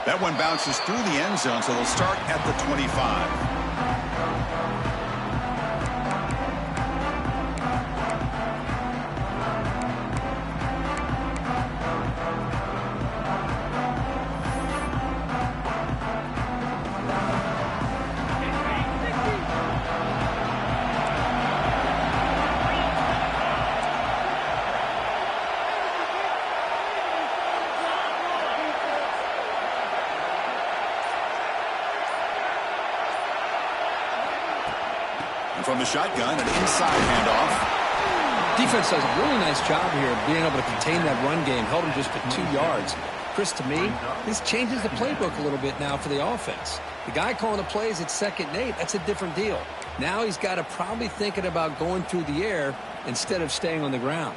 That one bounces through the end zone, so they'll start at the 25. From the shotgun, an inside handoff. Defense does a really nice job here of being able to contain that run game. Held him just at 2 yards. Chris, to me, this changes the playbook a little bit now for the offense. The guy calling the plays at 2nd and 8, that's a different deal. Now he's got to probably thinking about going through the air instead of staying on the ground.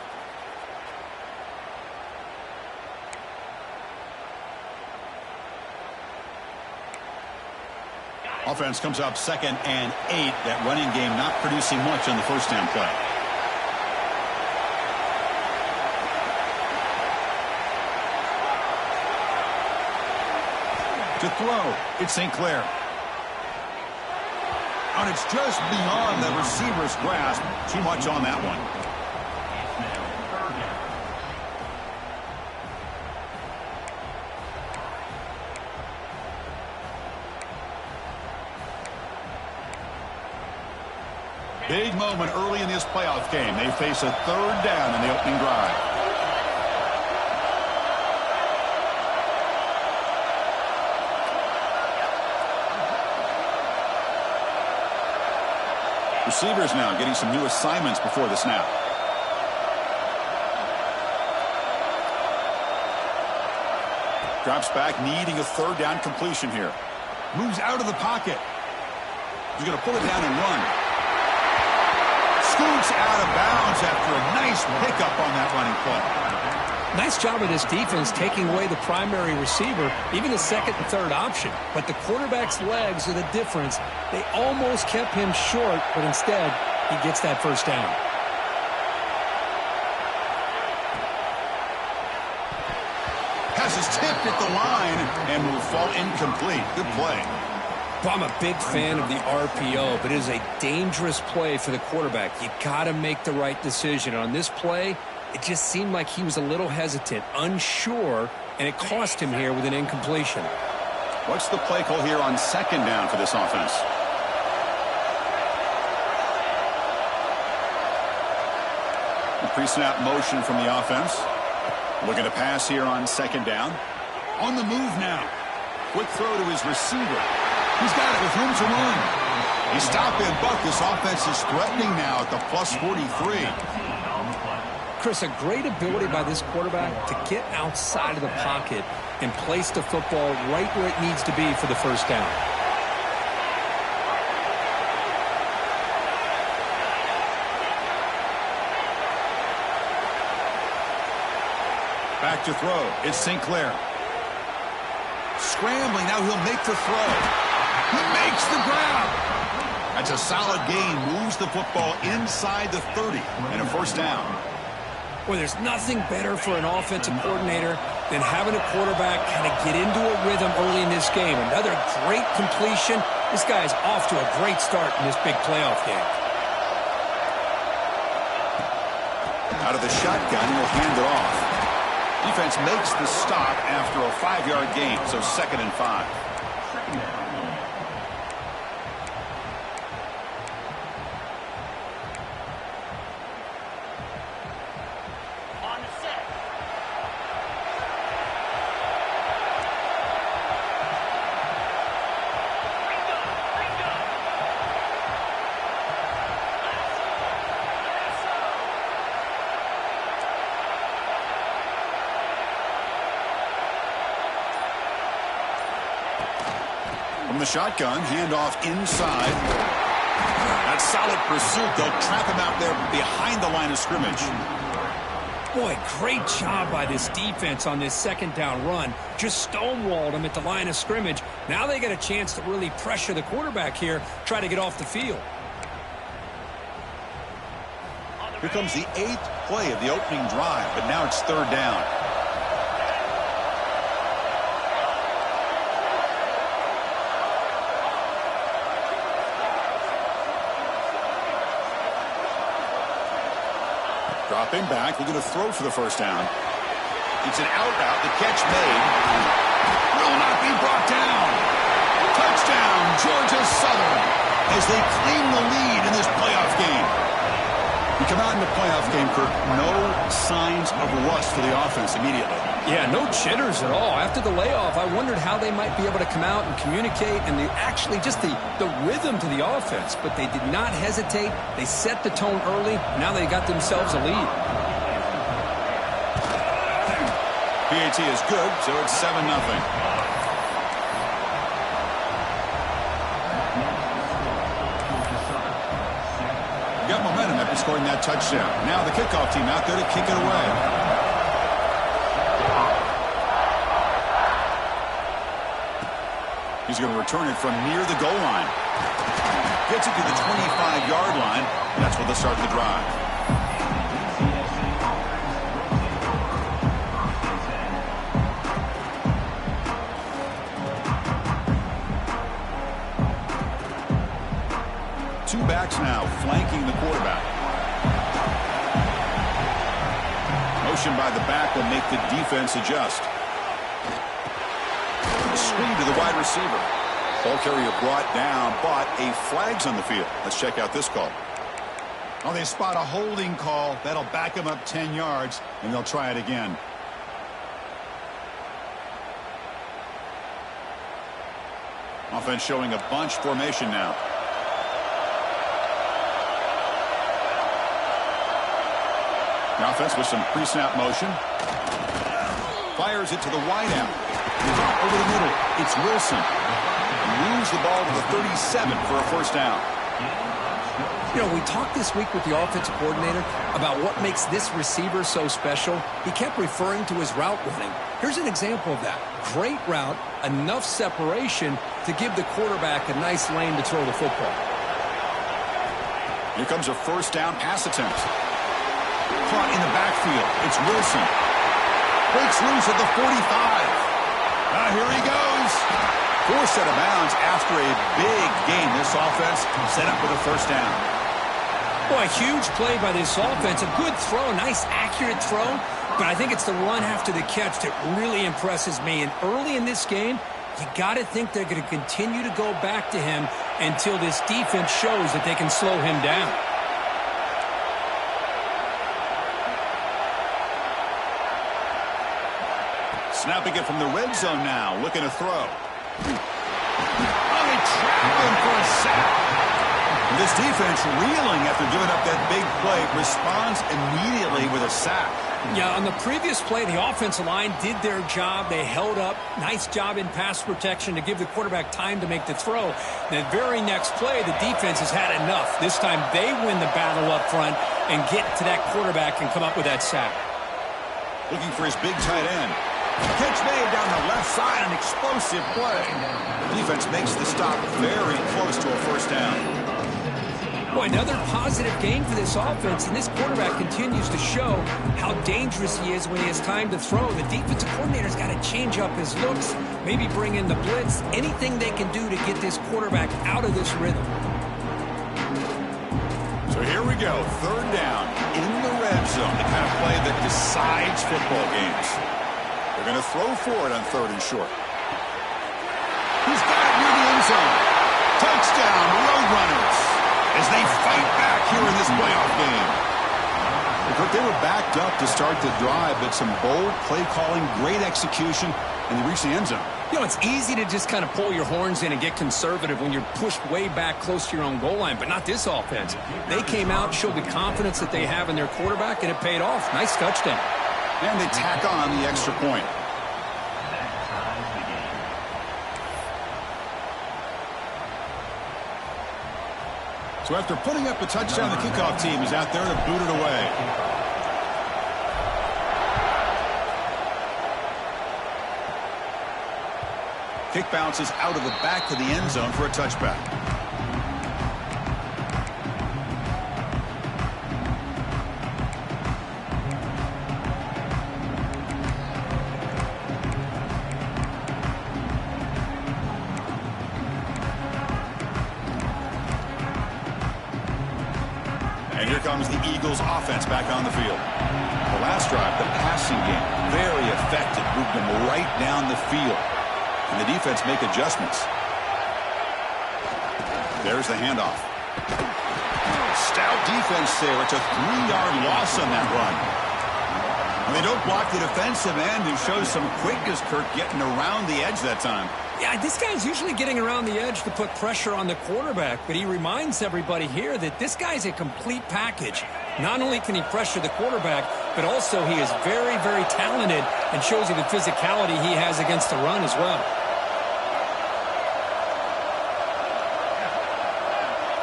Offense comes up 2nd and 8. That running game not producing much on the first down play. To throw, it's St. Clair. And it's just beyond the receiver's grasp. Too much on that one. Big moment early in this playoff game. They face a 3rd down in the opening drive. Receivers now getting some new assignments before the snap. Drops back, needing a 3rd down completion here. Moves out of the pocket. He's going to pull it down and run. Scoots out of bounds after a nice pickup on that running play. Nice job of this defense taking away the primary receiver, even the 2nd and 3rd option. But the quarterback's legs are the difference. They almost kept him short, but instead, he gets that 1st down. Pass is tipped at the line and will fall incomplete. Good play. I'm a big fan of the RPO, but it is a dangerous play for the quarterback. You got to make the right decision. On this play, it just seemed like he was a little hesitant, unsure, and it cost him here with an incompletion. What's the play call here on 2nd down for this offense? The pre-snap motion from the offense. Looking to pass here on 2nd down. On the move now. Quick throw to his receiver. He's got it with room to run. He stopped in, but this offense is threatening now at the +43. Chris, a great ability by this quarterback to get outside of the pocket and place the football right where it needs to be for the 1st down. Back to throw. It's St. Clair. Scrambling. Now he'll make the throw. He makes the grab. That's a solid gain. Moves the football inside the 30 and a 1st down. Well, there's nothing better for an offensive coordinator than having a quarterback kind of get into a rhythm early in this game. Another great completion. This guy's off to a great start in this big playoff game. Out of the shotgun, he'll hand it off. Defense makes the stop after a 5-yard gain, so 2nd and 5. From the shotgun, handoff inside. That solid pursuit. They'll trap him out there behind the line of scrimmage. Boy, great job by this defense on this 2nd down run. Just stonewalled him at the line of scrimmage. Now they get a chance to really pressure the quarterback here, try to get off the field. Here comes the 8th play of the opening drive, but now it's 3rd down. Dropping back, looking to throw for the first down. It's an out route. The catch made. Will not be brought down. Touchdown, Georgia Southern, as they claim the lead in this playoff game. You come out in the playoff game, Kirk, no signs of rust for the offense immediately. Yeah, no jitters at all. After the layoff, I wondered how they might be able to come out and communicate and actually just the rhythm to the offense. But they did not hesitate. They set the tone early. Now they got themselves a lead. PAT is good, so it's 7-0. Got momentum after scoring that touchdown. Now the kickoff team out there to kick it away. He's going to return it from near the goal line. Gets it to the 25-yard line. That's where they'll start the drive. Two backs now flanking the quarterback. Motion by the back will make the defense adjust. Screen to the wide receiver. Ball carrier brought down, but a flag's on the field. Let's check out this call. Oh, they spot a holding call. That'll back them up 10 yards, and they'll try it again. Offense showing a bunch formation now. The offense with some pre-snap motion. Fires it to the wideout. Over the middle. It's Wilson. Moves the ball to the 37 for a first down. You know, we talked this week with the offensive coordinator about what makes this receiver so special. He kept referring to his route running. Here's an example of that. Great route, enough separation to give the quarterback a nice lane to throw the football. Here comes a first down pass attempt. Caught in the backfield. It's Wilson. Breaks loose at the 45. Here he goes. Forced out of bounds after a big game. This offense set up with a first down. Boy, a huge play by this offense. A good throw, nice accurate throw. But I think it's the run after the catch that really impresses me. And early in this game, you got to think they're going to continue to go back to him until this defense shows that they can slow him down. Snapping it from the red zone now, looking to throw. Oh, they trap him for a sack. This defense reeling after giving up that big play, responds immediately with a sack. Yeah, on the previous play, the offensive line did their job. They held up. Nice job in pass protection to give the quarterback time to make the throw. The very next play, the defense has had enough. This time they win the battle up front and get to that quarterback and come up with that sack. Looking for his big tight end. Catch made down the left side, an explosive play. The defense makes the stop very close to a first down. Boy, another positive game for this offense, and this quarterback continues to show how dangerous he is when he has time to throw. The defensive coordinator's got to change up his looks, maybe bring in the blitz, anything they can do to get this quarterback out of this rhythm. So here we go, third down in the red zone, the kind of play that decides football games. They're going to throw for it on third and short. He's got it near the end zone. Touchdown, Roadrunners, as they fight back here in this playoff game. They were backed up to start the drive, but some bold play calling, great execution, and they reached the end zone. You know, it's easy to just kind of pull your horns in and get conservative when you're pushed way back close to your own goal line, but not this offense. They came out, showed the confidence that they have in their quarterback, and it paid off. Nice touchdown. And they tack on the extra point. So after putting up a touchdown, the kickoff team is out there to boot it away. Kick bounces out of the back of the end zone for a touchback. comes the Eagles offense back on the field. The last drive, the passing game, very effective. Moved them right down the field. And the defense make adjustments. There's the handoff. Stout defense there. It's a 3-yard loss on that run. And they don't block the defensive end, who shows some quickness, Kirk, getting around the edge that time. Yeah, this guy's usually getting around the edge to put pressure on the quarterback, but he reminds everybody here that this guy's a complete package. Not only can he pressure the quarterback, but also he is very, very talented and shows you the physicality he has against the run as well.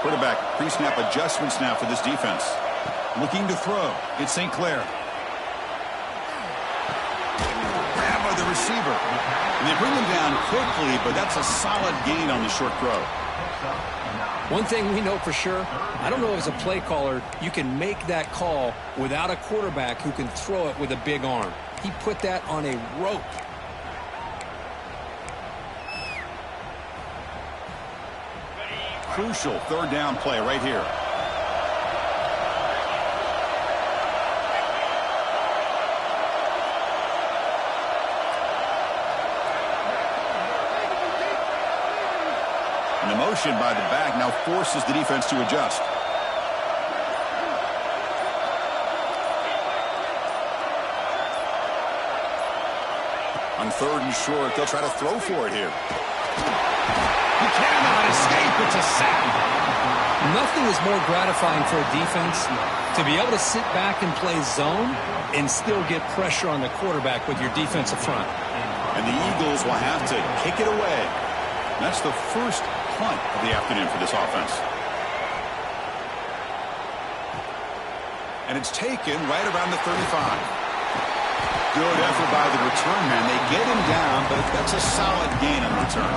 Quarterback pre-snap adjustments now for this defense. Looking to throw. It's St. Clair. Grab by the receiver. And they bring him down quickly, but that's a solid gain on the short throw. One thing we know for sure, I don't know as a play caller, you can make that call without a quarterback who can throw it with a big arm. He put that on a rope. Crucial third down play right here. And the motion by the back now forces the defense to adjust. On 3rd and short, they'll try to throw for it here. He cannot escape. It's a sack. Nothing is more gratifying for a defense to be able to sit back and play zone and still get pressure on the quarterback with your defensive front. And the Eagles will have to kick it away. That's the first punt of the afternoon for this offense. And it's taken right around the 35. Good effort by the return man. They get him down, but that's a solid gain on return.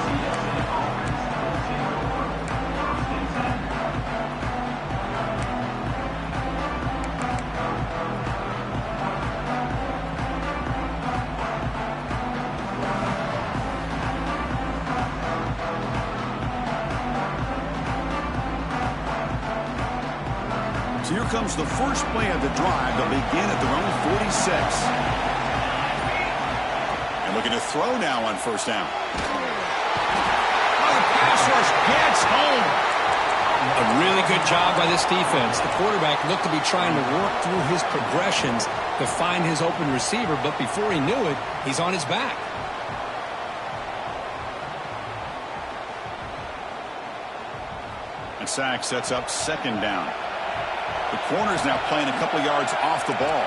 So here comes the first play of the drive. They'll begin at their own 46. And looking to throw now on 1st down. Oh, the pass rush gets home. A really good job by this defense. The quarterback looked to be trying to work through his progressions to find his open receiver, but before he knew it, he's on his back. And sack sets up 2nd down. The corner's now playing a couple yards off the ball.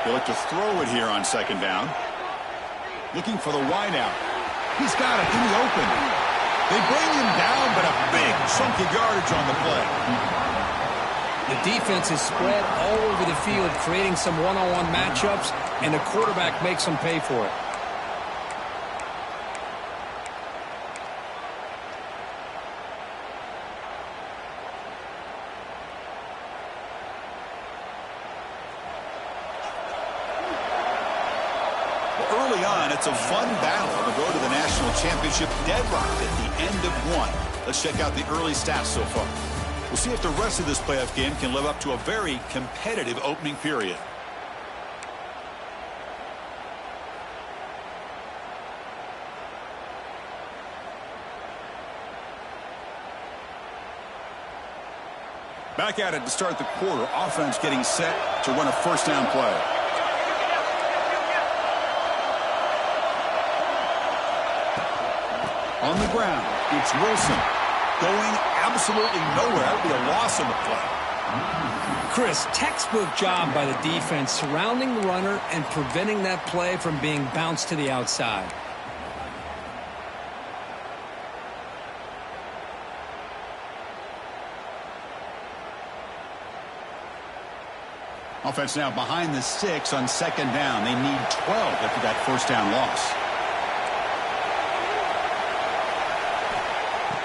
They look to throw it here on 2nd down. Looking for the wideout. He's got it in the open. They bring him down, but a big chunk of yardage on the play. The defense is spread all over the field, creating some one-on-one matchups, and the quarterback makes them pay for it. Early on, it's a fun battle on the road to the national championship, deadlocked at the end of 1. Let's check out the early stats so far. We'll see if the rest of this playoff game can live up to a very competitive opening period. Back at it to start the quarter. Offense getting set to run a 1st down play. On the ground, it's Wilson. Going absolutely nowhere. It'll be a loss on the play. Chris, textbook job by the defense surrounding the runner and preventing that play from being bounced to the outside. Offense now behind the 6 on 2nd down. They need 12 after that 1st down loss.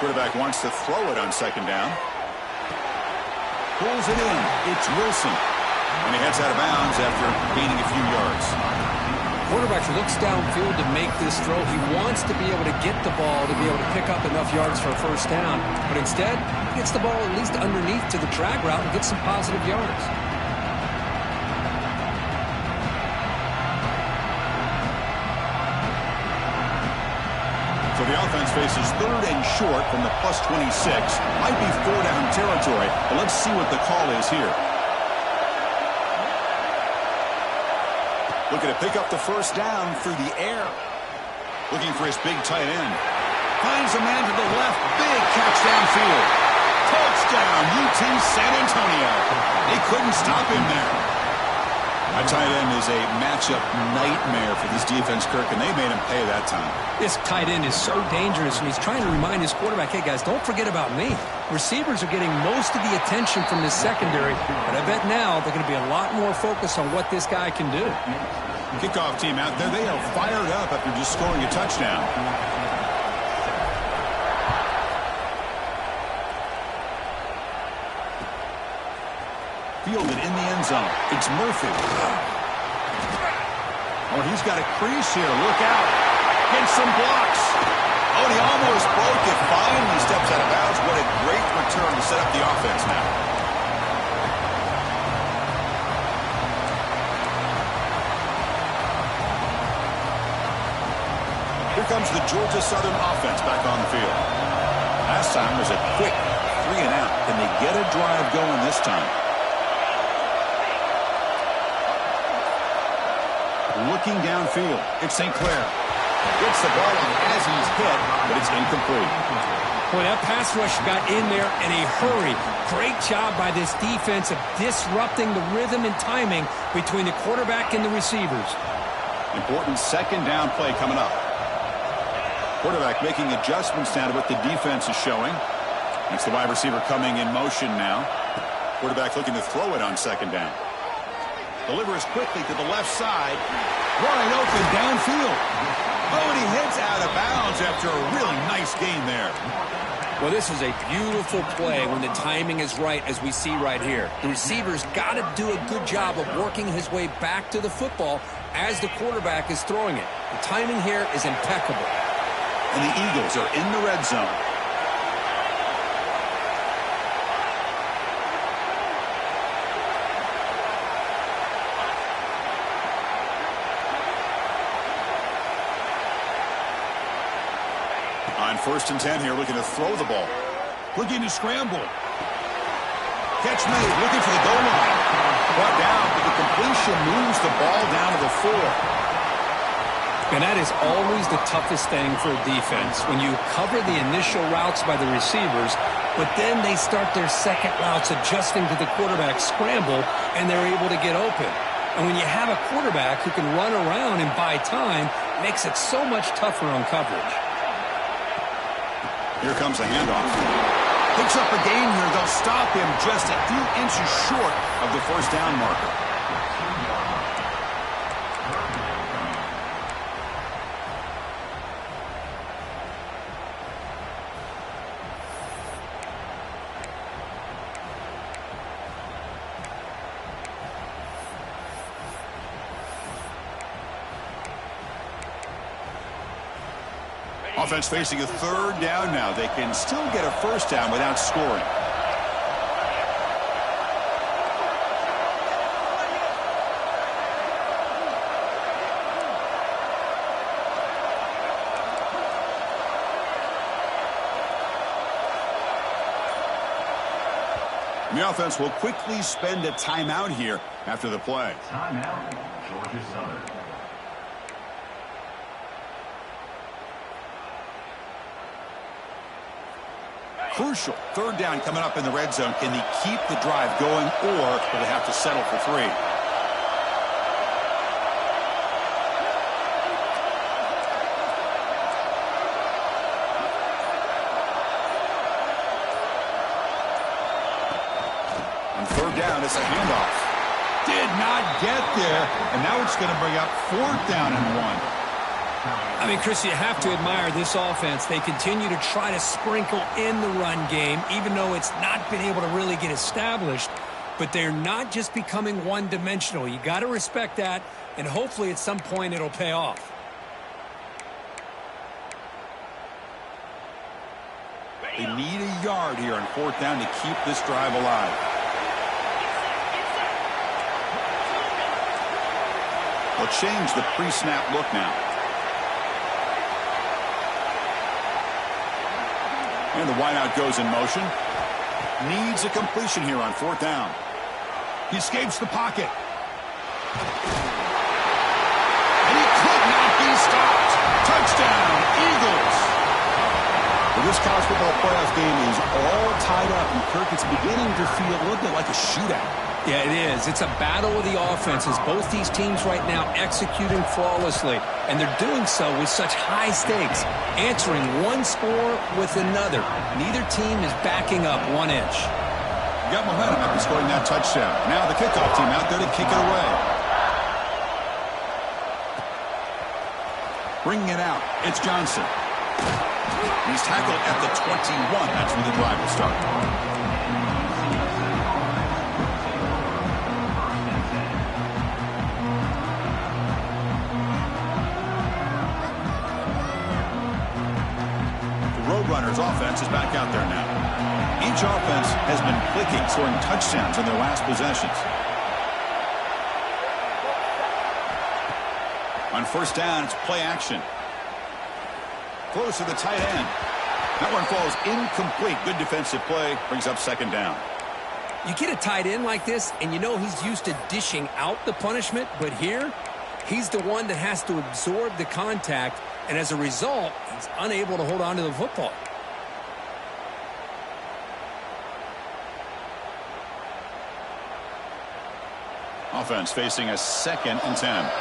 Quarterback wants to throw it on 2nd down. Pulls it in. It's Wilson. And he heads out of bounds after gaining a few yards. quarterback looks downfield to make this throw. He wants to be able to get the ball to be able to pick up enough yards for a first down. But instead, he gets the ball at least underneath to the drag route and gets some positive yards. So the offense faces 3rd and short from the +26. Might be 4-down territory, but let's see what the call is here. Looking to pick up the first down through the air. Looking for his big tight end. Finds a man to the left. Big catch downfield. Touchdown, UT San Antonio. They couldn't stop him there. That tight end is a matchup nightmare for this defense, Kirk, and they made him pay that time. This tight end is so dangerous, and he's trying to remind his quarterback, hey, guys, don't forget about me. Receivers are getting most of the attention from this secondary, but I bet now they're going to be a lot more focused on what this guy can do. Kickoff team out there, they are fired up after just scoring a touchdown. Fielded in the end zone. It's Murphy. Oh, he's got a crease here. Look out. Gets some blocks. Oh, and he almost broke it. Finally steps out of bounds. What a great return to set up the offense now. Here comes the Georgia Southern offense back on the field. Last time was a quick 3-and-out. Can they get a drive going this time? Looking downfield. It's St. Clair. Gets the ball on as he's hit, but it's incomplete. Boy, that pass rush got in there in a hurry. Great job by this defense of disrupting the rhythm and timing between the quarterback and the receivers. Important second down play coming up. Quarterback making adjustments now to what the defense is showing. That's the wide receiver coming in motion now. Quarterback looking to throw it on second down. Delivers quickly to the left side. Wide open downfield. Oh, and he heads out of bounds after a really nice gain there. Well, this is a beautiful play when the timing is right, as we see right here. The receiver's got to do a good job of working his way back to the football as the quarterback is throwing it. The timing here is impeccable. And the Eagles are in the red zone. On 1st and 10 here, looking to throw the ball. Looking to scramble. Catch made, looking for the goal line. Brought down, but the completion moves the ball down to the 4. And that is always the toughest thing for a defense, when you cover the initial routes by the receivers, but then they start their second routes adjusting to the quarterback's scramble, and they're able to get open. And when you have a quarterback who can run around and buy time, it makes it so much tougher on coverage. Here comes a handoff. Picks up a gain here. They'll stop him just a few inches short of the first down marker. Offense facing a 3rd down now. They can still get a first down without scoring. And the offense will quickly spend a timeout here after the play. Timeout, Georgia Southern. Crucial 3rd down coming up in the red zone. Can they keep the drive going, or will they have to settle for 3? On 3rd down, it's a handoff. Did not get there, and now it's going to bring up 4th down and 1. I mean, Chris, you have to admire this offense. They continue to try to sprinkle in the run game, even though it's not been able to really get established. but they're not just becoming one-dimensional. You got to respect that, and hopefully at some point it'll pay off. They need a yard here on 4th down to keep this drive alive. They'll change the pre-snap look now. And the wideout goes in motion. Needs a completion here on 4th down. He escapes the pocket. And he could not be stopped. Touchdown, Eagles. Well, this college football playoff game is all tied up, and Kirk, it's beginning to feel a little bit like a shootout. Yeah, it is. It's a battle of the offenses. Both these teams right now executing flawlessly, and they're doing so with such high stakes, answering one score with another. Neither team is backing up 1 inch. Got momentum after scoring that touchdown. Now the kickoff team out there to kick it away. Bringing it out, it's Johnson. He's tackled at the 21. That's where the drive will start. The Roadrunners offense is back out there now. Each offense has been clicking, scoring touchdowns in their last possessions. On 1st down, it's play action. Close to the tight end. That one falls incomplete. Good defensive play. Brings up 2nd down. You get a tight end like this, and you know he's used to dishing out the punishment, but here, he's the one that has to absorb the contact, and as a result, he's unable to hold on to the football. Offense facing a 2nd and 10.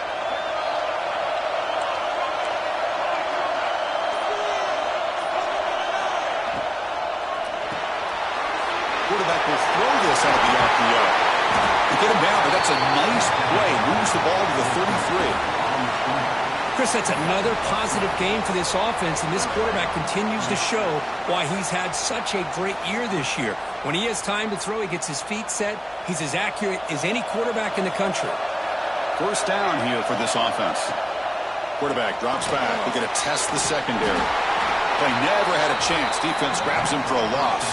Quarterback will throw this out of the RPO. To get him down, but that's a nice play. Moves the ball to the 33. Chris, that's another positive game for this offense, and this quarterback continues to show why he's had such a great year this year. When he has time to throw, he gets his feet set. He's as accurate as any quarterback in the country. 1st down here for this offense. Quarterback drops back. They're going to test the secondary. Play never had a chance. Defense grabs him for a loss.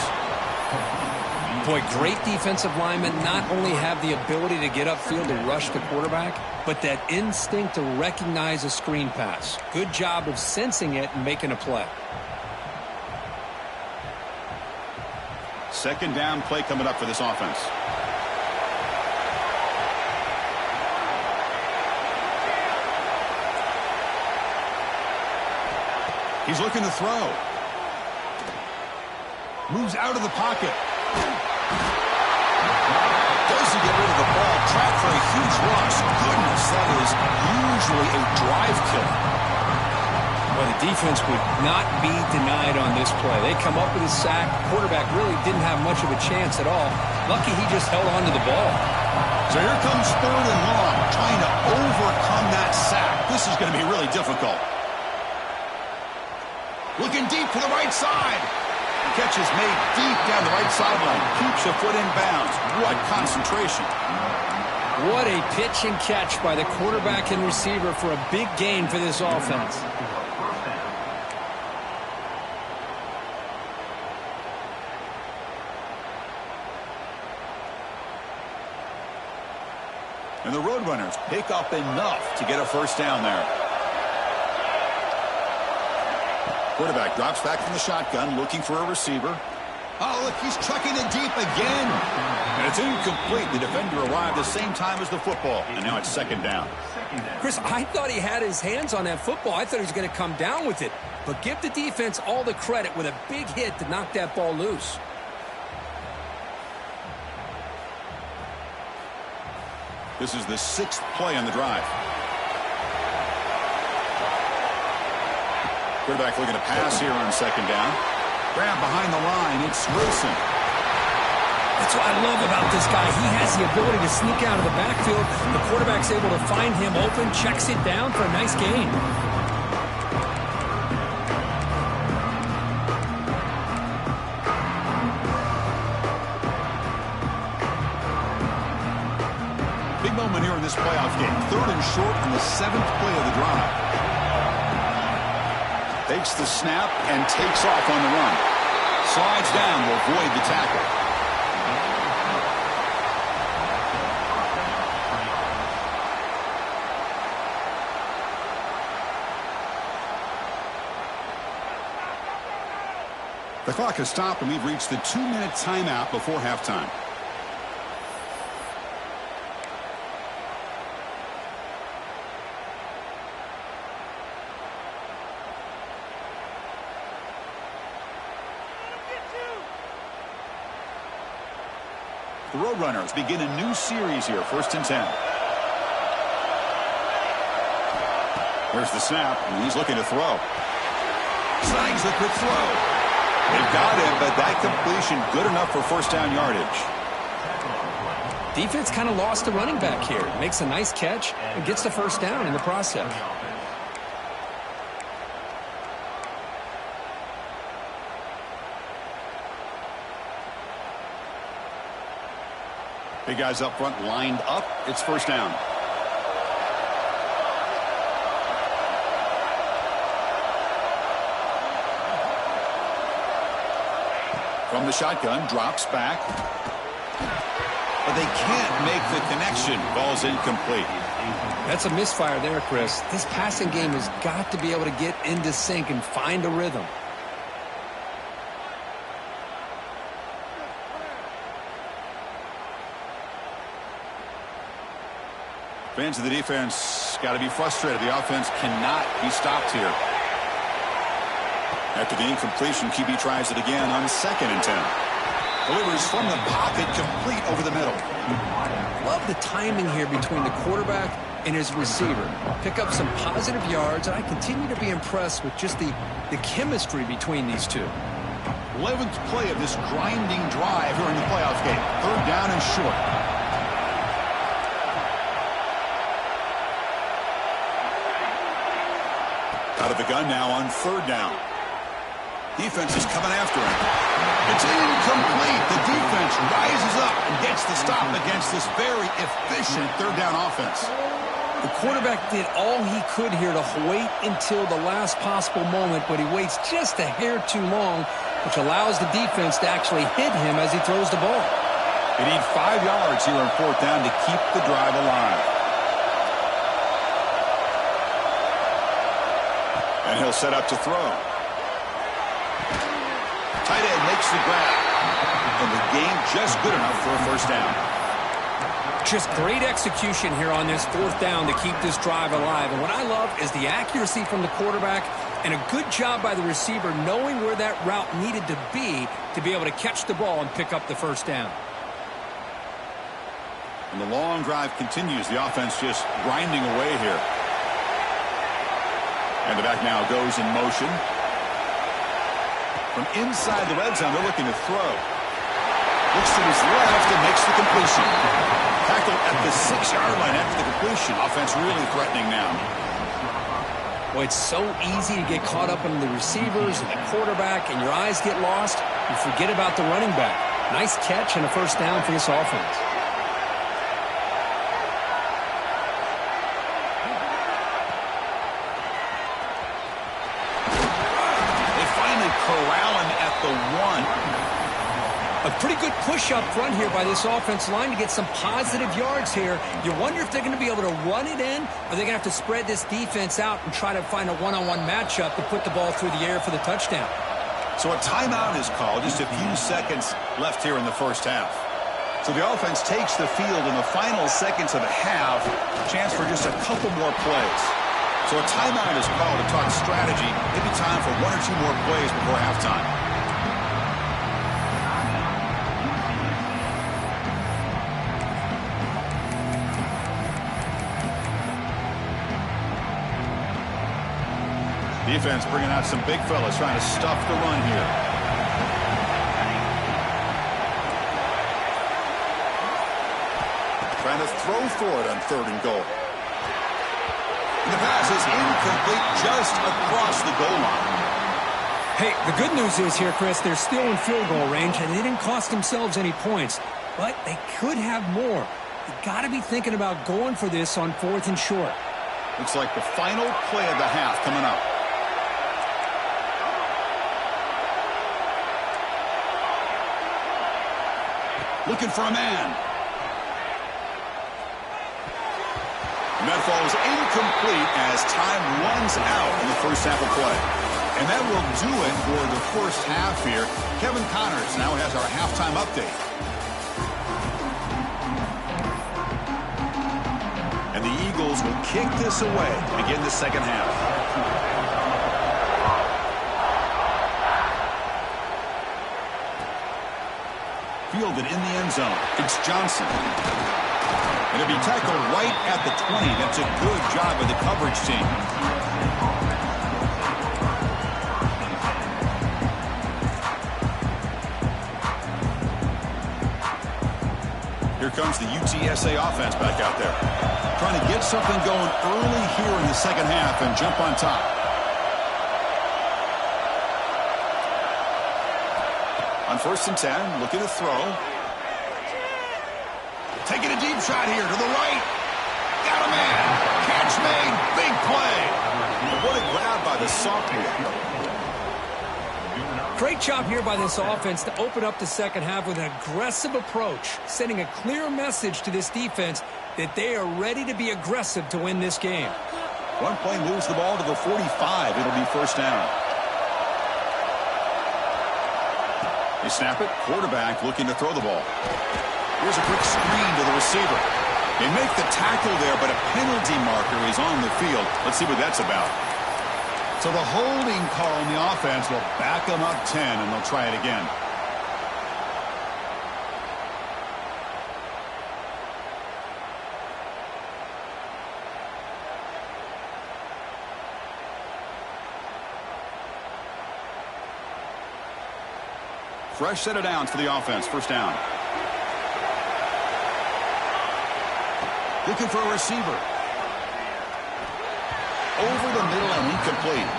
Boy, great defensive linemen not only have the ability to get upfield to rush the quarterback, but that instinct to recognize a screen pass. Good job of sensing it and making a play. 2nd down play coming up for this offense. He's looking to throw. Moves out of the pocket. Doesn't get rid of the ball. Track for a huge loss. Goodness, that is usually a drive killer. Well, the defense would not be denied on this play. They come up with a sack. Quarterback really didn't have much of a chance at all. Lucky he just held on to the ball. So here comes 3rd and long, trying to overcome that sack. This is going to be really difficult. Looking deep to the right side. The catch is made deep down the right sideline. Keeps a foot in bounds. What concentration. What a pitch and catch by the quarterback and receiver for a big gain for this offense. And the Roadrunners pick up enough to get a 1st down there. Quarterback drops back from the shotgun, looking for a receiver. Oh, look, he's chucking it deep again. And it's incomplete. The defender arrived the same time as the football. And now it's 2nd down. Chris, I thought he had his hands on that football. I thought he was going to come down with it. But give the defense all the credit with a big hit to knock that ball loose. This is the 6th play on the drive. Quarterback looking to pass here on 2nd down. Grab behind the line. It's Wilson. That's what I love about this guy. He has the ability to sneak out of the backfield. The quarterback's able to find him open, checks it down for a nice gain. moment here in this playoff game. 3rd and short on the 7th play of the drive. Takes the snap and takes off on the run. Slides down to avoid the tackle. The clock has stopped, and we've reached the 2-minute timeout before halftime. The Roadrunners begin a new series here, 1st and 10. Here's the snap, and he's looking to throw. Snags the quick throw. They've got him, but that completion good enough for 1st down yardage. Defense kind of lost the running back here. Makes a nice catch and gets the 1st down in the process. Big guys up front lined up. It's 1st down. From the shotgun, drops back. But they can't make the connection. Ball's incomplete. That's a misfire there, Chris. This passing game has got to be able to get into sync and find a rhythm. Fans of the defense got to be frustrated. The offense cannot be stopped here. After the incompletion, QB tries it again on 2nd and 10. Delivers from the pocket, complete over the middle. Love the timing here between the quarterback and his receiver. Pick up some positive yards, and I continue to be impressed with just the chemistry between these two. 11th play of this grinding drive here in the playoff game. 3rd down and short. Out of the gun now on 3rd down. Defense is coming after him. It's incomplete. The defense rises up and gets the stop against this very efficient 3rd down offense. The quarterback did all he could here to wait until the last possible moment, but he waits just a hair too long, which allows the defense to actually hit him as he throws the ball. They need 5 yards here on 4th down to keep the drive alive. And he'll set up to throw. Tight end makes the grab. And the game just good enough for a 1st down. Just great execution here on this 4th down to keep this drive alive. And what I love is the accuracy from the quarterback and a good job by the receiver knowing where that route needed to be able to catch the ball and pick up the 1st down. And the long drive continues. The offense just grinding away here. And the back now goes in motion. From inside the red zone, they're looking to throw. Looks to his left and makes the completion. Tackled at the 6-yard line after the completion. Offense really threatening now. Well, it's so easy to get caught up in the receivers and the quarterback, and your eyes get lost. You forget about the running back. Nice catch and a 1st down for this offense. A pretty good push up front here by this offensive line to get some positive yards here. You wonder if they're going to be able to run it in, or they're going to have to spread this defense out and try to find a one-on-one matchup to put the ball through the air for the touchdown. So a timeout is called. Just a few seconds left here in the 1st half. So the offense takes the field in the final seconds of the half. Chance for just a couple more plays. So a timeout is called to talk strategy. Maybe time for 1 or 2 more plays before halftime. Defense bringing out some big fellas trying to stuff the run here. Trying to throw for it on 3rd and goal. And the pass is incomplete just across the goal line. Hey, the good news is here, Chris, they're still in field goal range, and they didn't cost themselves any points, but they could have more. You got to be thinking about going for this on 4th and short. Looks like the final play of the half coming up. Looking for a man. And that falls incomplete as time runs out in the first half of play. And that will do it for the first half here. Kevin Connors now has our halftime update. And the Eagles will kick this away to begin the second half. Fielded in the end zone. It's Johnson. And it'll be tackled right at the 20. That's a good job of the coverage team. Here comes the UTSA offense back out there. Trying to get something going early here in the second half and jump on top. On 1st and 10, looking to throw. Taking a deep shot here to the right. Got a man. Catch made. Big play. What a grab by the sophomore. Great job here by this offense to open up the second half with an aggressive approach, sending a clear message to this defense that they are ready to be aggressive to win this game. One play moves the ball to the 45. It'll be first down. They snap it. Quarterback looking to throw the ball. Here's a quick screen to the receiver. They make the tackle there, but a penalty marker is on the field. Let's see what that's about. So the holding call on the offense will back them up 10, and they'll try it again. Fresh set of downs for the offense. First down. Looking for a receiver. Over the middle and incomplete.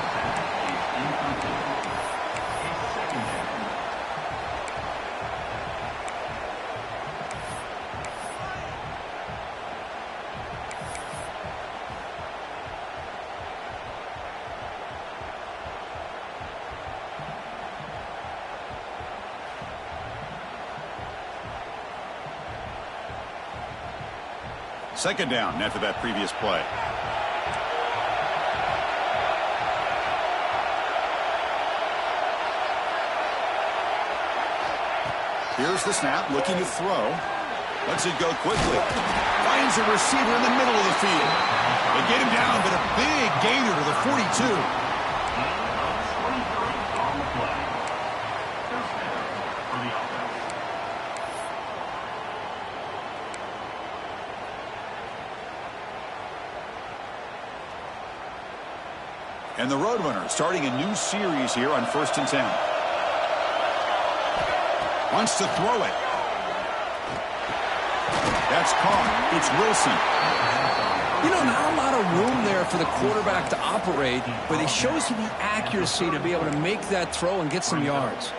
Second down after that previous play. Here's the snap, looking to throw. Lets it go quickly. Finds a receiver in the middle of the field. They get him down, but a big gainer to the 42. And the Roadrunner starting a new series here on 1st and 10. Wants to throw it. That's caught. It's Wilson. You know, not a lot of room there for the quarterback to operate, but he shows you the accuracy to be able to make that throw and get some yards.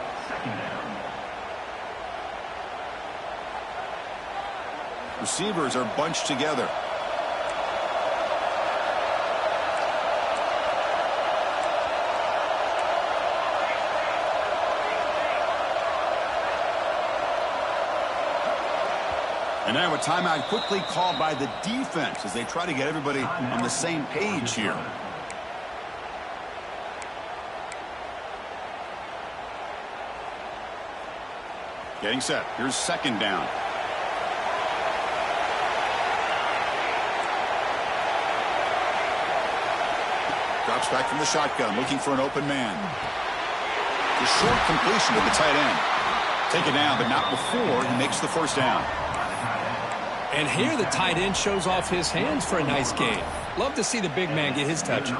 Receivers are bunched together. And now a timeout quickly called by the defense as they try to get everybody on the same page here. Getting set. Here's second down. Drops back from the shotgun, looking for an open man. The short completion to the tight end. Taken down, but not before he makes the first down. And here the tight end shows off his hands for a nice game. Love to see the big man get his touches.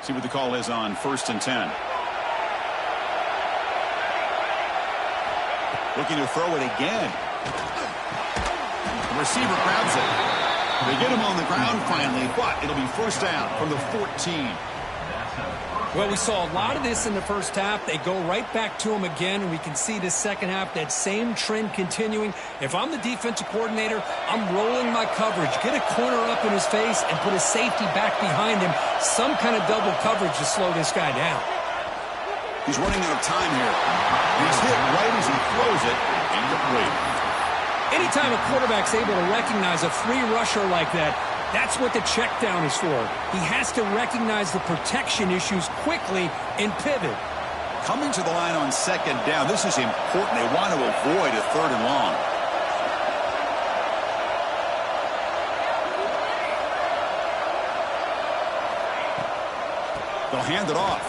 See what the call is on 1st and 10. Looking to throw it again. The receiver grabs it. They get him on the ground finally, but it'll be first down from the 14. Well, we saw a lot of this in the first half. They go right back to him again, and we can see this second half, that same trend continuing. If I'm the defensive coordinator, I'm rolling my coverage. Get a corner up in his face and put a safety back behind him. Some kind of double coverage to slow this guy down. He's running out of time here. He's hit right as he throws it. Incomplete. Anytime a quarterback's able to recognize a free rusher like that, that's what the check down is for. He has to recognize the protection issues quickly and pivot. Coming to the line on second down, this is important. They want to avoid a third and long. They'll hand it off.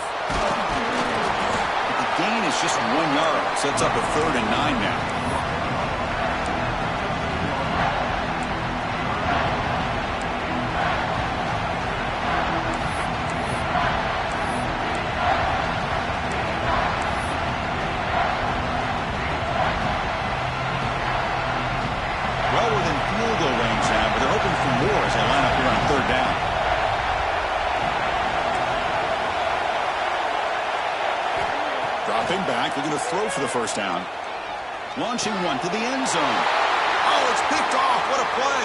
The gain is just 1 yard. Sets up a 3rd and 9 now. They're going to throw for the first down. Launching one to the end zone. Oh, it's picked off. What a play.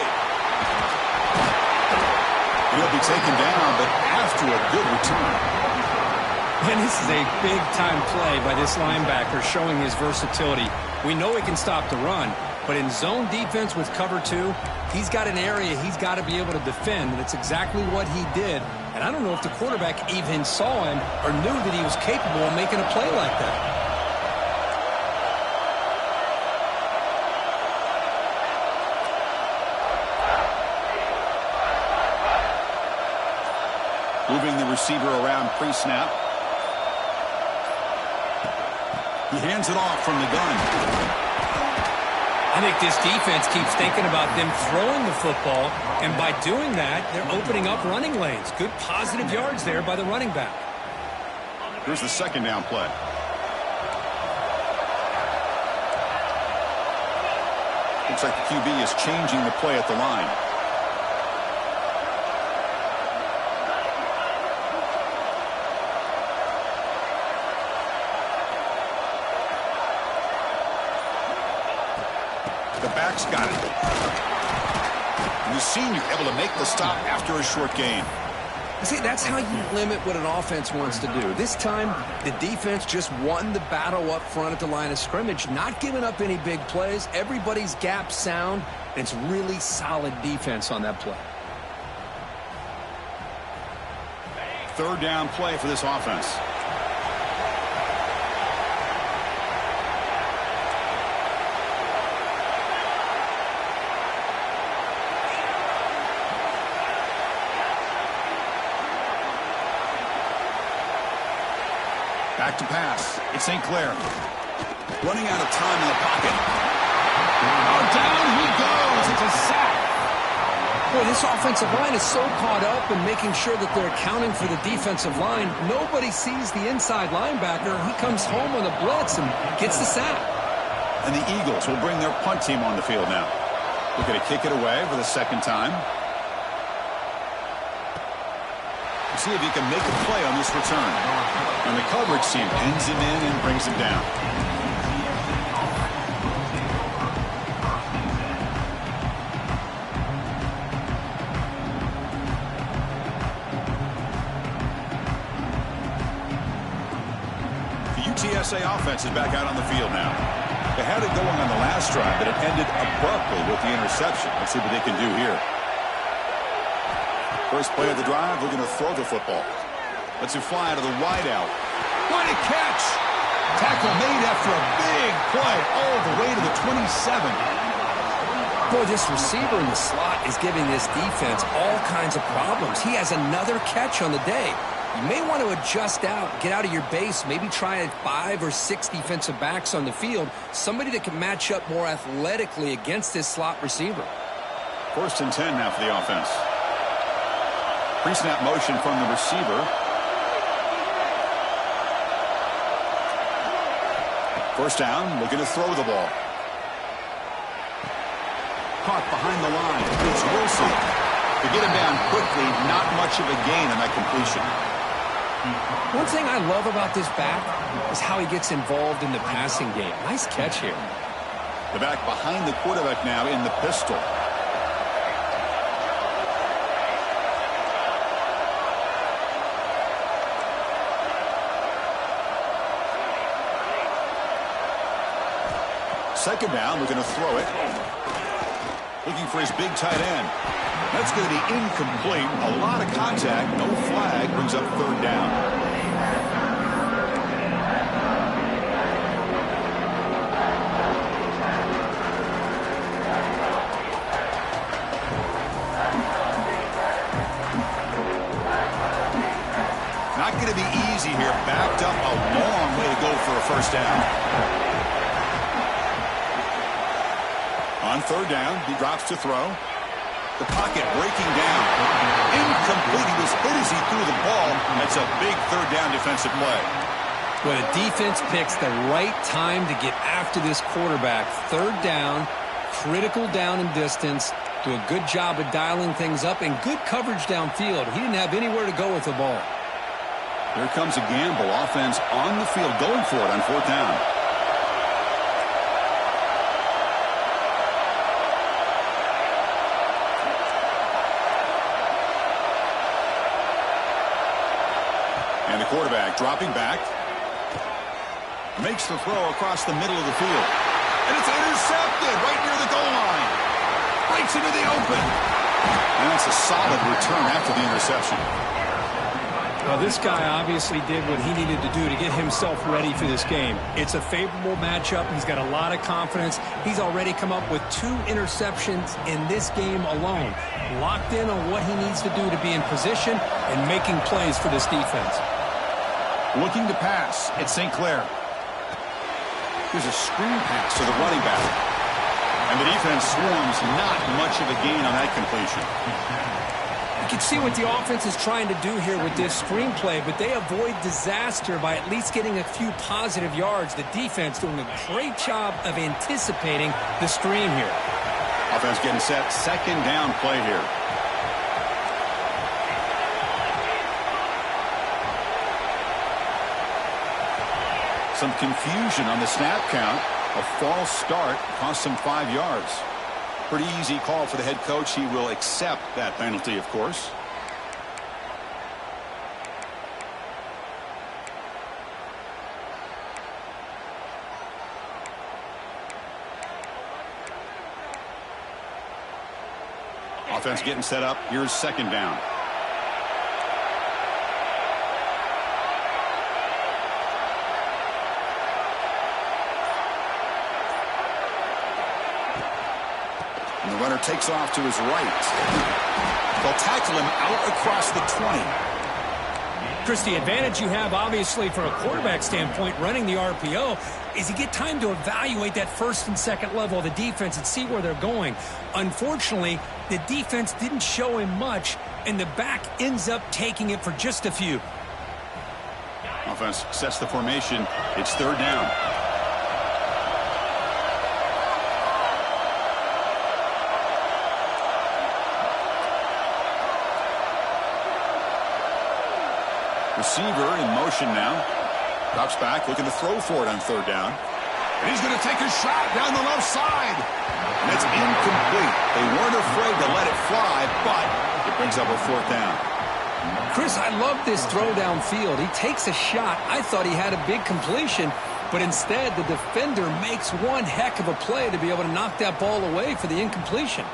He'll be taken down, but after a good return. And this is a big-time play by this linebacker showing his versatility. We know he can stop the run, but in zone defense with cover 2, he's got an area he's got to be able to defend, and that's exactly what he did. And I don't know if the quarterback even saw him or knew that he was capable of making a play like that. Moving the receiver around pre-snap. He hands it off from the gun. I think this defense keeps thinking about them throwing the football, and by doing that, they're opening up running lanes. Good positive yards there by the running back. Here's the second down play. Looks like the QB is changing the play at the line. The back's got it. And the senior able to make the stop after a short gain. See, that's how you limit what an offense wants to do. This time, the defense just won the battle up front at the line of scrimmage, not giving up any big plays. Everybody's gap sound. It's really solid defense on that play. Third down play for this offense. Back to pass. It's St. Clair. Running out of time in the pocket. Oh, down he goes. It's a sack. Boy, this offensive line is so caught up in making sure that they're accounting for the defensive line. Nobody sees the inside linebacker. He comes home on the blitz and gets the sack. And the Eagles will bring their punt team on the field now. Looking to kick it away for the second time. See if he can make a play on this return. And the coverage team pins him in and brings him down. The UTSA offense is back out on the field now. They had it going on the last drive, but it ended abruptly with the interception. Let's see what they can do here. First play of the drive, we're going to throw the football. Let's it fly to the wideout. What a catch! Tackle made after a big play all the way to the 27. Boy, this receiver in the slot is giving this defense all kinds of problems. He has another catch on the day. You may want to adjust out, get out of your base, maybe try 5 or 6 defensive backs on the field, somebody that can match up more athletically against this slot receiver. 1st and 10 now for the offense. Pre-snap motion from the receiver. First down, looking to throw the ball. Caught behind the line. It's Wilson. To get him down quickly, not much of a gain on that completion. One thing I love about this back is how he gets involved in the passing game. Nice catch here. The back behind the quarterback now in the pistol. Second down, we're going to throw it. Looking for his big tight end. That's going to be incomplete. A lot of contact, no flag, brings up third down. Not going to be easy here. Backed up a long way to go for a first down. On third down, he drops to throw. The pocket breaking down. Incomplete. He was hit as he threw the ball. That's a big third down defensive play. When a defense picks the right time to get after this quarterback, third down, critical down and distance, do a good job of dialing things up, and good coverage downfield. He didn't have anywhere to go with the ball. Here comes a gamble. Offense on the field going for it on fourth down. And the quarterback dropping back. Makes the throw across the middle of the field. And it's intercepted right near the goal line. Breaks into the open. And that's a solid return after the interception. Well, this guy obviously did what he needed to do to get himself ready for this game. It's a favorable matchup. He's got a lot of confidence. He's already come up with 2 interceptions in this game alone. Locked in on what he needs to do to be in position and making plays for this defense. Looking to pass. It's St. Clair. Here's a screen pass to the running back. And the defense swarms. Not much of a gain on that completion. You can see what the offense is trying to do here with this screenplay, but they avoid disaster by at least getting a few positive yards. The defense doing a great job of anticipating the screen here. Offense getting set. Second down play here. Some confusion on the snap count. A false start cost him 5 yards. Pretty easy call for the head coach. He will accept that penalty, of course. Offense getting set up. Here's second down. And the runner takes off to his right. They'll tackle him out across the 20. Chris, the advantage you have, obviously, from a quarterback standpoint, running the RPO, is you get time to evaluate that first and second level of the defense and see where they're going. Unfortunately, the defense didn't show him much, and the back ends up taking it for just a few. Offense sets the formation. It's third down. Receiver in motion now. Drops back, looking to throw for it on third down. And he's going to take a shot down the left side. And it's incomplete. They weren't afraid to let it fly, but it brings up a fourth down. Chris, I love this throw downfield. He takes a shot. I thought he had a big completion, but instead the defender makes one heck of a play to be able to knock that ball away for the incompletion.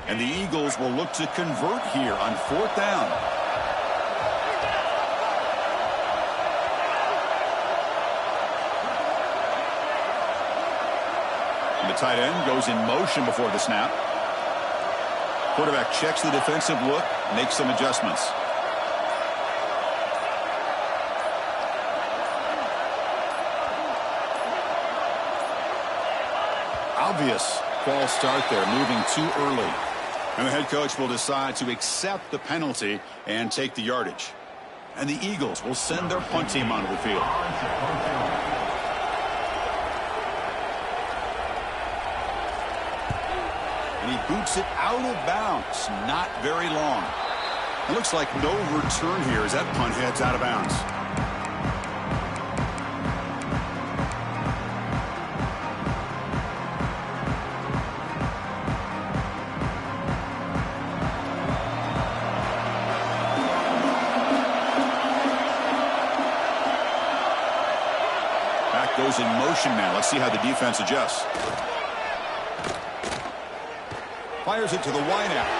And the Eagles will look to convert here on fourth down. And the tight end goes in motion before the snap. Quarterback checks the defensive look, makes some adjustments. Obvious false start there, moving too early. And the head coach will decide to accept the penalty and take the yardage. And the Eagles will send their punt team onto the field. And he boots it out of bounds. Not very long. It looks like no return here as that punt heads out of bounds. Goes in motion now. Let's see how the defense adjusts. Fires it to the wideout.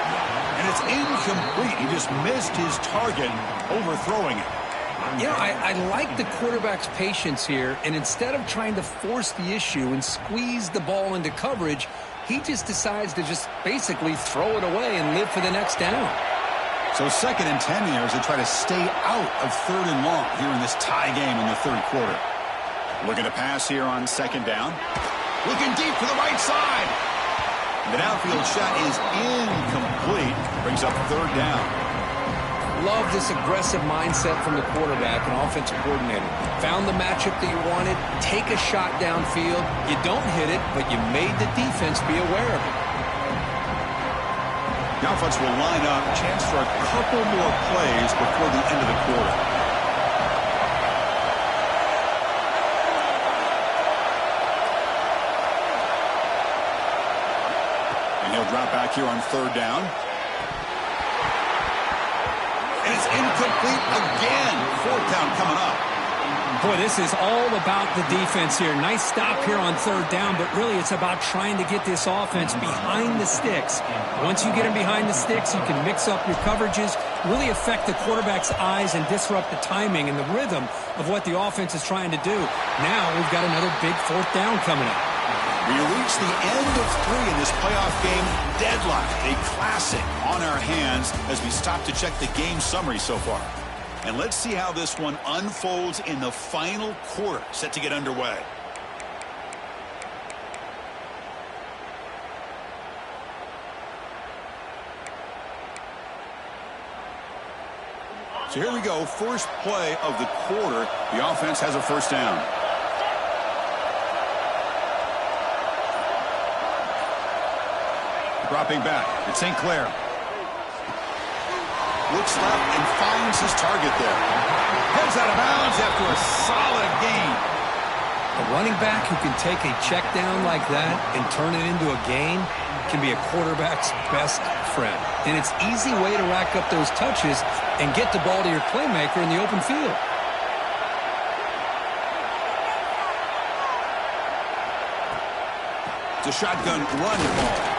And it's incomplete. He just missed his target, overthrowing it. You know, I like the quarterback's patience here, and instead of trying to force the issue and squeeze the ball into coverage, he just decides to just basically throw it away and live for the next down. So 2nd and 10 here as they try to stay out of 3rd and long here in this tie game in the 3rd quarter. Looking to pass here on 2nd down. Looking deep to the right side. The downfield shot is incomplete. Brings up 3rd down. Love this aggressive mindset from the quarterback and offensive coordinator. Found the matchup that you wanted. Take a shot downfield. You don't hit it, but you made the defense be aware of it. The offense will line up. Chance for a couple more plays before the end of the quarter. Drop back here on 3rd down. And it's incomplete again. 4th down coming up. Boy, this is all about the defense here. Nice stop here on 3rd down, but really it's about trying to get this offense behind the sticks. Once you get them behind the sticks, you can mix up your coverages, really affect the quarterback's eyes and disrupt the timing and the rhythm of what the offense is trying to do. Now we've got another big 4th down coming up. We reach the end of 3 in this playoff game. Deadlocked, a classic on our hands as we stop to check the game summary so far. And let's see how this one unfolds in the final quarter, set to get underway. So here we go, first play of the quarter. The offense has a 1st down. Dropping back, it's St. Clair. Looks left and finds his target there. Heads out of bounds after a solid gain. A running back who can take a check down like that and turn it into a gain can be a quarterback's best friend. And it's an easy way to rack up those touches and get the ball to your playmaker in the open field. It's a shotgun run ball.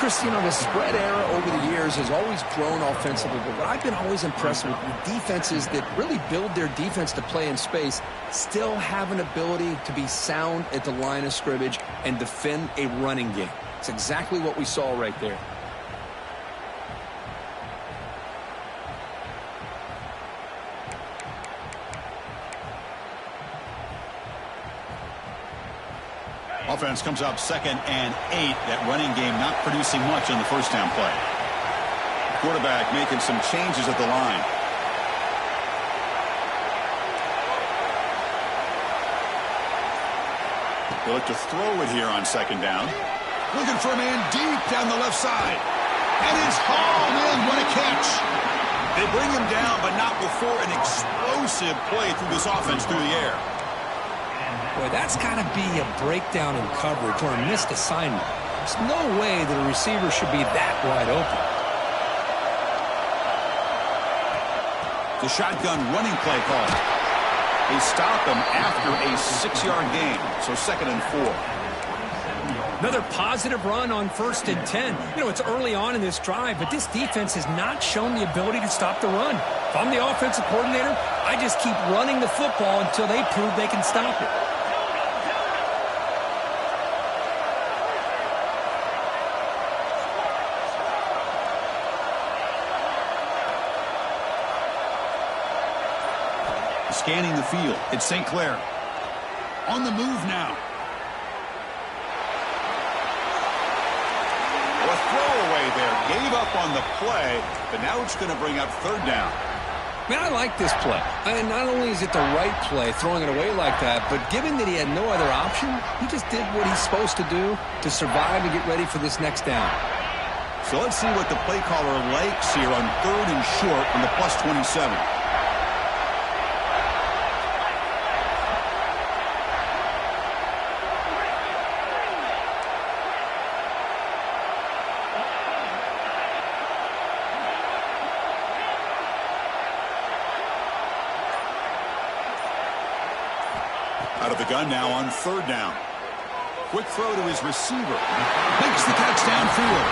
Chris, you know, the spread era over the years has always grown offensively, but what I've been always impressed with defenses that really build their defense to play in space still have an ability to be sound at the line of scrimmage and defend a running game. It's exactly what we saw right there. Offense comes up 2nd and 8. That running game not producing much on the 1st down play. Quarterback making some changes at the line. They look to throw it here on 2nd down. Looking for a man deep down the left side. And it's hauled in. What a catch. They bring him down, but not before an explosive play through this offense through the air. Boy, that's got to be a breakdown in coverage or a missed assignment. There's no way that a receiver should be that wide open. The shotgun running play call. They stop him after a 6-yard gain, so 2nd and 4. Another positive run on 1st and 10. You know, it's early on in this drive, but this defense has not shown the ability to stop the run. If I'm the offensive coordinator, I just keep running the football until they prove they can stop it. scanning the field. It's St. Clair. On the move now. A throwaway there. Gave up on the play, but now it's going to bring up third down. Man, I like this play. And not only is it the right play, throwing it away like that, but given that he had no other option, he just did what he's supposed to do to survive and get ready for this next down. So let's see what the play caller likes here on 3rd and short from the plus 27. Out of the gun now on 3rd down. Quick throw to his receiver. Makes the catch downfield.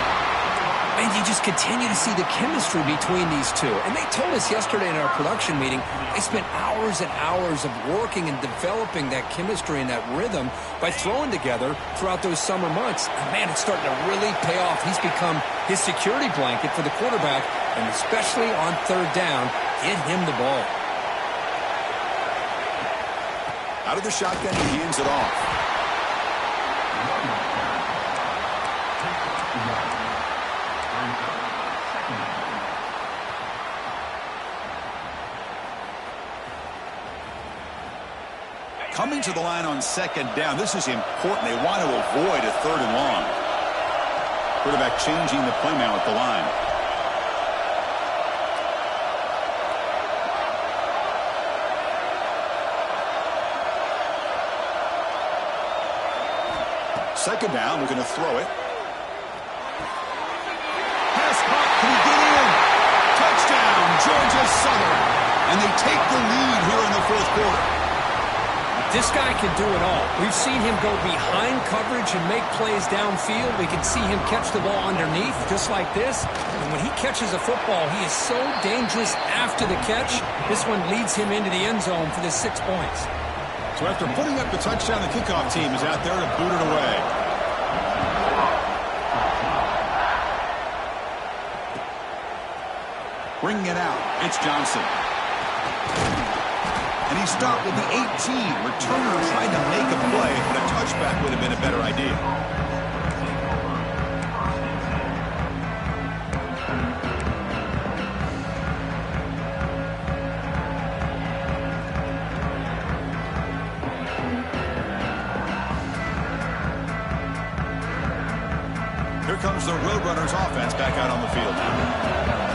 And you just continue to see the chemistry between these two. And they told us yesterday in our production meeting, they spent hours and hours of working and developing that chemistry and that rhythm by throwing together throughout those summer months. And man, it's starting to really pay off. He's become his security blanket for the quarterback, and especially on 3rd down, get him the ball. Out of the shotgun, he hands it off. Coming to the line on 2nd down. This is important. They want to avoid a 3rd and long. Quarterback changing the play now at the line. Second down, we're going to throw it. Pass caught, can he get in? Touchdown, Georgia Southern. And they take the lead here in the 4th quarter. This guy can do it all. We've seen him go behind coverage and make plays downfield. We can see him catch the ball underneath, just like this. And when he catches a football, he is so dangerous after the catch. This one leads him into the end zone for the 6 points. So after putting up the touchdown, the kickoff team is out there to boot it away. Bringing it out, it's Johnson. And he stopped with the 18. Returner tried to make a play, but a touchback would have been a better idea. Here comes the Roadrunners offense back out on the field now.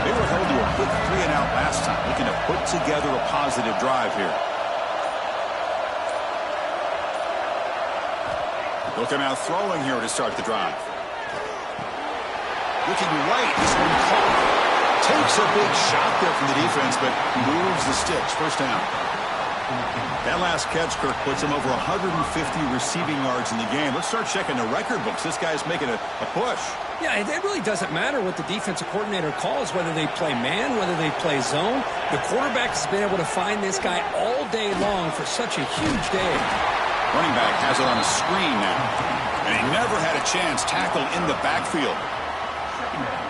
They were held to a quick 3-and-out last time, looking to put together a positive drive here. They'll come out throwing here to start the drive. Looking right, this one caught. Takes a big shot there from the defense, but moves the sticks. First down. That last catch, Kirk, puts him over 150 receiving yards in the game. Let's start checking the record books. This guy's making a push. Yeah, it really doesn't matter what the defensive coordinator calls, whether they play man, whether they play zone. The quarterback has been able to find this guy all day long for such a huge day. Running back has it on the screen now. And he never had a chance tackled in the backfield.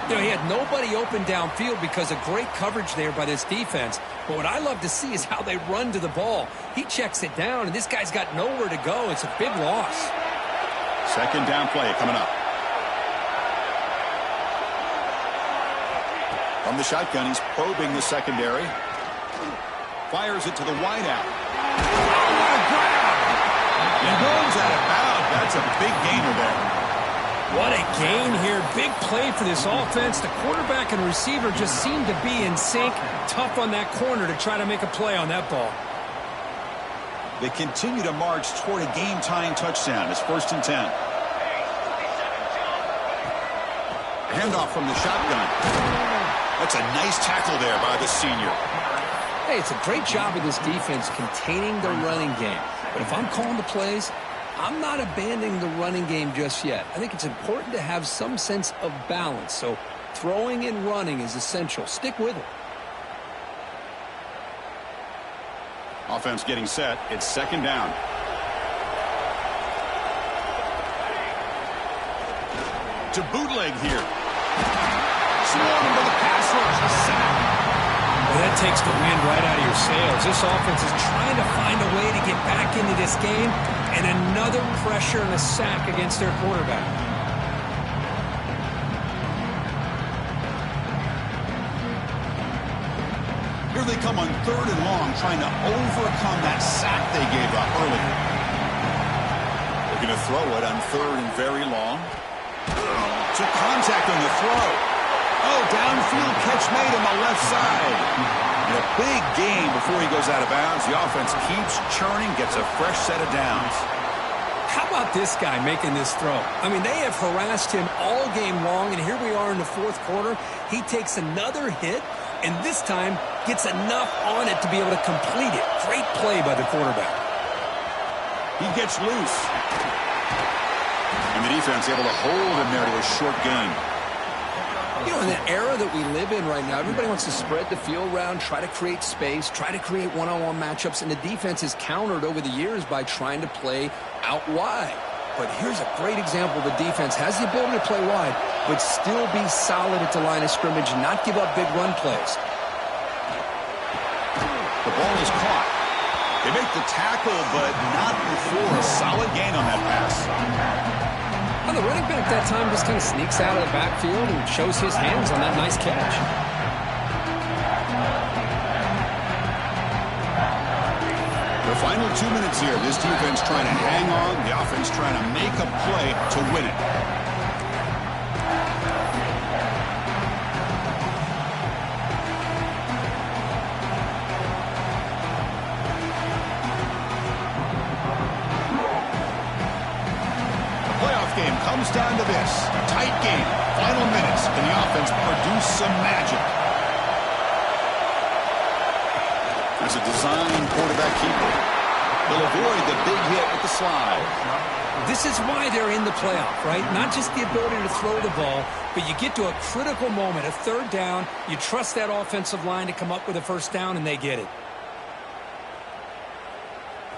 You know, he had nobody open downfield because of great coverage there by this defense. But what I love to see is how they run to the ball. He checks it down, and this guy's got nowhere to go. It's a big loss. Second down play coming up. From the shotgun, he's probing the secondary. Fires it to the wideout. Oh, what a grab! He goes out of bounds. That's a big gainer there. What a gain here. Big play for this offense. The quarterback and receiver just seem to be in sync. Tough on that corner to try to make a play on that ball. They continue to march toward a game-tying touchdown. It's 1st and 10. Handoff from the shotgun. That's a nice tackle there by the senior. Hey, it's a great job of this defense containing the running game. But if I'm calling the plays, I'm not abandoning the running game just yet. I think it's important to have some sense of balance. So throwing and running is essential. Stick with it. Offense getting set. It's second down. To bootleg here. Swarmed by the pass rush. A sack. That takes the wind right out of your sails. This offense is trying to find a way to get back into this game, and another pressure and a sack against their quarterback. Here they come on 3rd and long, trying to overcome that sack they gave up earlier. They're going to throw it on 3rd and very long. Took contact on the throw. Oh, downfield catch made on the left side. And a big gain before he goes out of bounds. The offense keeps churning, gets a fresh set of downs. How about this guy making this throw? I mean, they have harassed him all game long, and here we are in the 4th quarter. He takes another hit, and this time gets enough on it to be able to complete it. Great play by the quarterback. He gets loose. And the defense able to hold him there to a short gain. You know, in the era that we live in right now, everybody wants to spread the field around, try to create space, try to create one-on-one matchups, and the defense is countered over the years by trying to play out wide. But here's a great example. The defense has the ability to play wide, but still be solid at the line of scrimmage and not give up big run plays. The ball is caught. They make the tackle, but not before a solid gain on that pass. Well, the running back that time just kind of sneaks out of the backfield and shows his hands on that nice catch. The final 2 minutes here. This defense trying to hang on. The offense trying to make a play to win it. Game comes down to this. Tight game. Final minutes. Can the offense produce some magic? There's a design quarterback keeper. They'll avoid the big hit with the slide. This is why they're in the playoff, right? Not just the ability to throw the ball, but you get to a critical moment, a 3rd down. You trust that offensive line to come up with a 1st down, and they get it.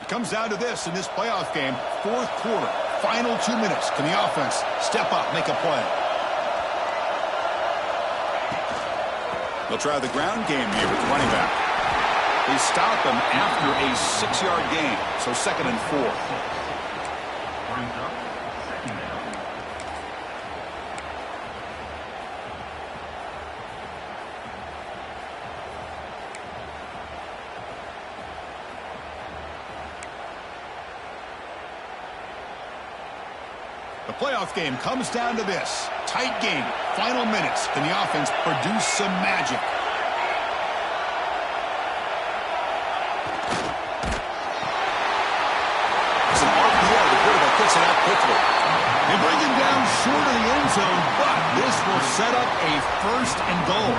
It comes down to this in this playoff game. 4th quarter. Final 2 minutes. Can the offense step up, make a play? They'll try the ground game here with the running back. They stop him after a 6-yard gain, so 2nd and 4. The playoff game comes down to this. Tight game. Final minutes. Can the offense produce some magic? It's an RPO. The quarterback gets it out quickly. They bring him down short of the end zone, but this will set up a 1st and goal.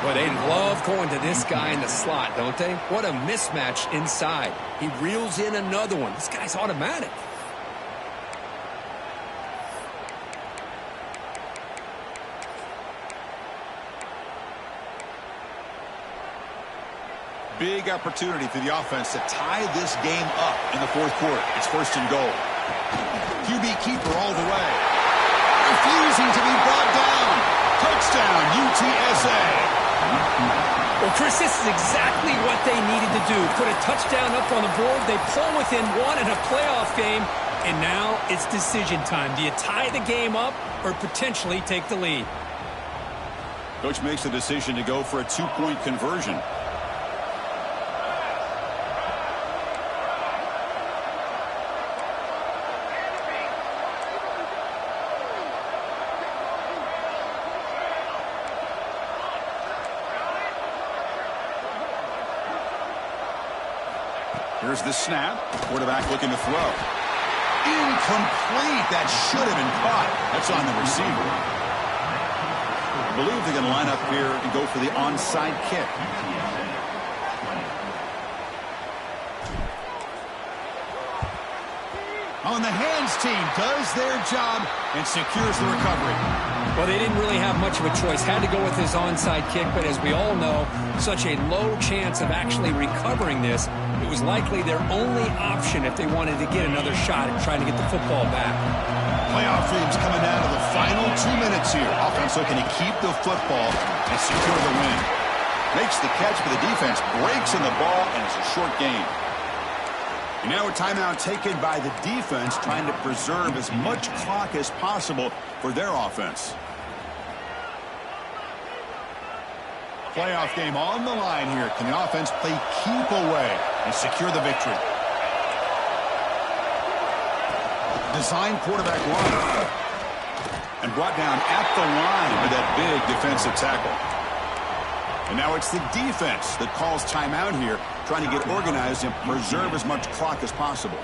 Boy, they love going to this guy in the slot, don't they? What a mismatch inside. He reels in another one. This guy's automatic. Big opportunity for the offense to tie this game up in the 4th quarter. It's 1st and goal. QB keeper all the way. Refusing to be brought down. Touchdown, UTSA. Well, Chris, this is exactly what they needed to do. Put a touchdown up on the board. They pull within one in a playoff game, and now it's decision time. Do you tie the game up or potentially take the lead? Coach makes the decision to go for a 2-point conversion. Here's the snap. Quarterback looking to throw. Incomplete. That should have been caught. That's on the receiver. I believe they're going to line up here and go for the onside kick. On the hands team does their job and secures the recovery. Well, they didn't really have much of a choice. Had to go with his onside kick, but as we all know, such a low chance of actually recovering this. It was likely their only option if they wanted to get another shot at trying to get the football back. Playoff dreams coming down to the final 2 minutes here. Offense looking to keep the football and secure the win. Makes the catch, but the defense breaks in the ball, and it's a short gain. And now a timeout taken by the defense, trying to preserve as much clock as possible for their offense. Playoff game on the line here. Can the offense play keep away and secure the victory? Design quarterback run. And brought down at the line with that big defensive tackle. And now it's the defense that calls timeout here, trying to get organized and preserve as much clock as possible.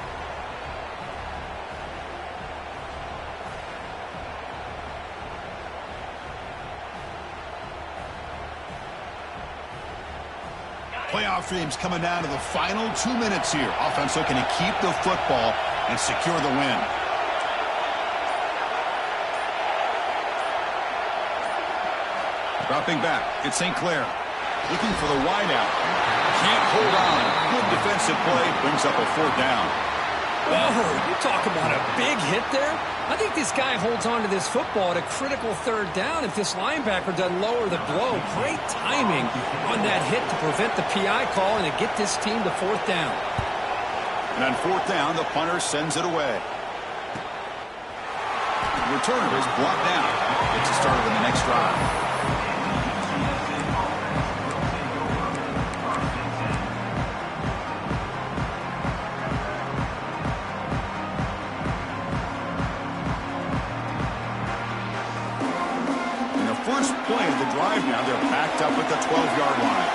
Playoff dreams coming down to the final 2 minutes here. Offense looking to keep the football and secure the win. Dropping back, it's St. Clair. Looking for the wideout. Can't hold on. Good defensive play. Brings up a 4th down. Whoa, you talk about a big hit there. I think this guy holds on to this football at a critical 3rd down if this linebacker doesn't lower the blow. Great timing on that hit to prevent the PI call and to get this team to 4th down. And on 4th down, the punter sends it away. The returner is brought down. Gets it started in the next drive. First play of the drive now, they're backed up at the 12-yard line.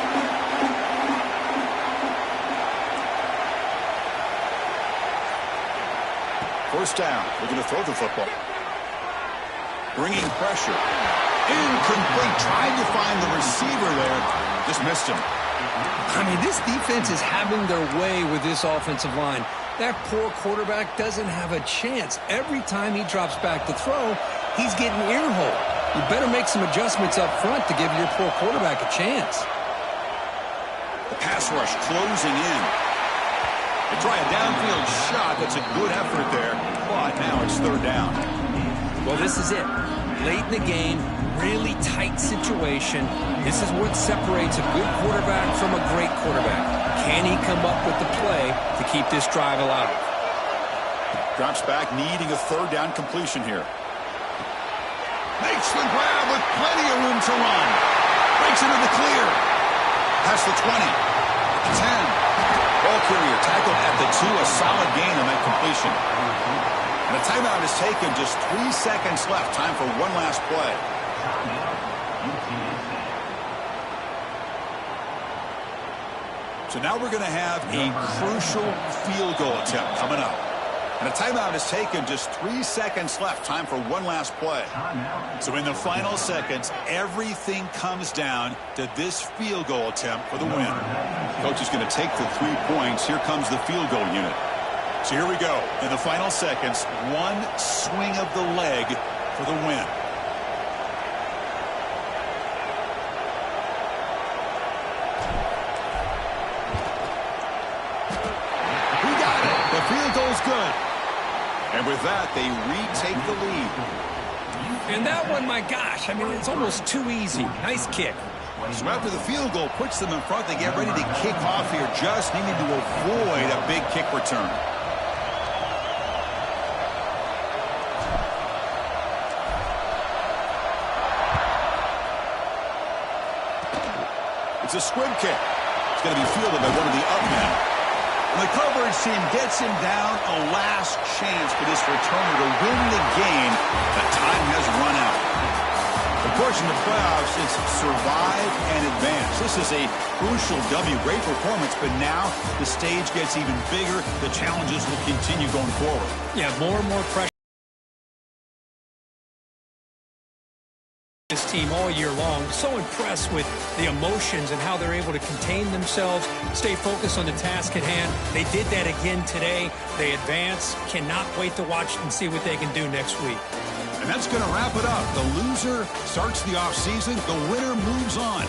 First down, looking to throw the football. Bringing pressure. Incomplete, tried to find the receiver there, just missed him. I mean, this defense is having their way with this offensive line. That poor quarterback doesn't have a chance. Every time he drops back to throw, he's getting ear-holed. You better make some adjustments up front to give your poor quarterback a chance. The pass rush closing in. They try a downfield shot. That's a good effort there, but now it's 3rd down. Well, this is it. Late in the game, really tight situation. This is what separates a good quarterback from a great quarterback. Can he come up with the play to keep this drive alive? Drops back, needing a 3rd down completion here. Makes the grab with plenty of room to run. Breaks into the clear. Past the 20. 10. Ball carrier tackled at the 2. A solid gain on that completion. And a timeout is taken. Just 3 seconds left. Time for one last play. So now we're going to have a crucial field goal attempt coming up. And a timeout is taken. Just 3 seconds left. Time for one last play. So in the final seconds, everything comes down to this field goal attempt for the win. Coach is going to take the 3 points. Here comes the field goal unit. So here we go. In the final seconds, one swing of the leg for the win. We got it. The field goal's good. And with that, they retake the lead. And that one, my gosh, I mean, it's almost too easy. Nice kick. So after the field goal puts them in front, they get ready to kick off here, just needing to avoid a big kick return. It's a squib kick. It's going to be fielded by one of the up men. The coverage team gets him down. A last chance for this returner to win the game. That time has run out. Of course, in the playoffs, it's survive and advance. This is a crucial W. Great performance, but now the stage gets even bigger. The challenges will continue going forward. Yeah, more and more pressure. This team all year long. So impressed with the emotions and how they're able to contain themselves, stay focused on the task at hand. They did that again today. They advance. Cannot wait to watch and see what they can do next week. And that's going to wrap it up. The loser starts the offseason. The winner moves on.